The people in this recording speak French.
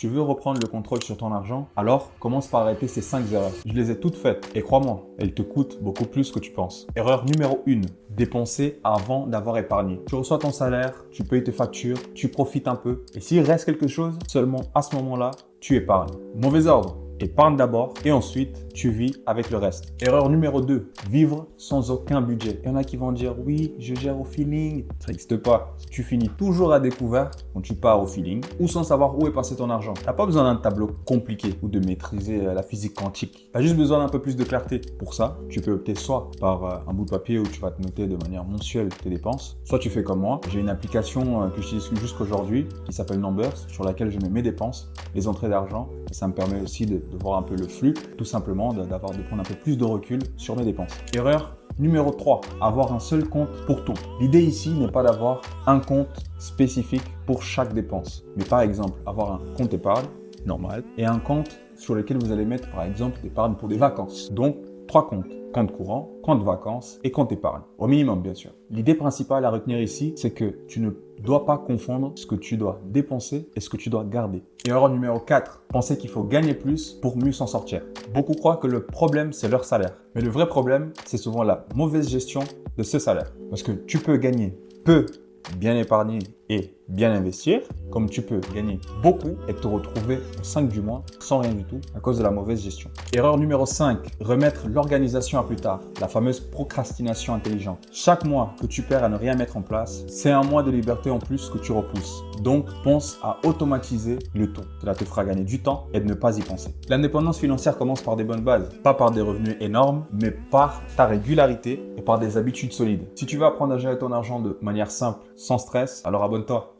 Tu veux reprendre le contrôle sur ton argent? Alors, commence par arrêter ces 5 erreurs. Je les ai toutes faites et crois-moi, elles te coûtent beaucoup plus que tu penses. Erreur numéro 1, dépenser avant d'avoir épargné. Tu reçois ton salaire, tu payes tes factures, tu profites un peu et s'il reste quelque chose, seulement à ce moment-là, tu épargnes. Mauvais ordre. Épargne d'abord et ensuite, tu vis avec le reste. Erreur numéro 2, vivre sans aucun budget. Il y en a qui vont dire, oui, je gère au feeling. Ça n'existe pas. Tu finis toujours à découvert quand tu pars au feeling ou sans savoir où est passé ton argent. Tu n'as pas besoin d'un tableau compliqué ou de maîtriser la physique quantique. Tu as juste besoin d'un peu plus de clarté. Pour ça, tu peux opter soit par un bout de papier où tu vas te noter de manière mensuelle tes dépenses, soit tu fais comme moi. J'ai une application que j'utilise jusqu'aujourd'hui qui s'appelle Numbers, sur laquelle je mets mes dépenses, les entrées d'argent. Et ça me permet aussi de voir un peu le flux, tout simplement de prendre un peu plus de recul sur mes dépenses. Erreur numéro 3, avoir un seul compte pour tout. L'idée ici n'est pas d'avoir un compte spécifique pour chaque dépense, mais par exemple avoir un compte épargne normal et un compte sur lequel vous allez mettre par exemple l'épargne pour des vacances. Donc 3 comptes. Compte courant, compte vacances et compte épargne. Au minimum, bien sûr. L'idée principale à retenir ici, c'est que tu ne dois pas confondre ce que tu dois dépenser et ce que tu dois garder. Erreur numéro 4, penser qu'il faut gagner plus pour mieux s'en sortir. Beaucoup croient que le problème, c'est leur salaire. Mais le vrai problème, c'est souvent la mauvaise gestion de ce salaire. Parce que tu peux gagner peu, bien épargner et bien investir, comme tu peux gagner beaucoup et te retrouver au 5 du mois sans rien du tout à cause de la mauvaise gestion. Erreur numéro 5, remettre l'organisation à plus tard, la fameuse procrastination intelligente. Chaque mois que tu perds à ne rien mettre en place, c'est un mois de liberté en plus que tu repousses. Donc, pense à automatiser le tout. Cela te fera gagner du temps et de ne pas y penser. L'indépendance financière commence par des bonnes bases, pas par des revenus énormes, mais par ta régularité et par des habitudes solides. Si tu veux apprendre à gérer ton argent de manière simple, sans stress, alors abonne-toi.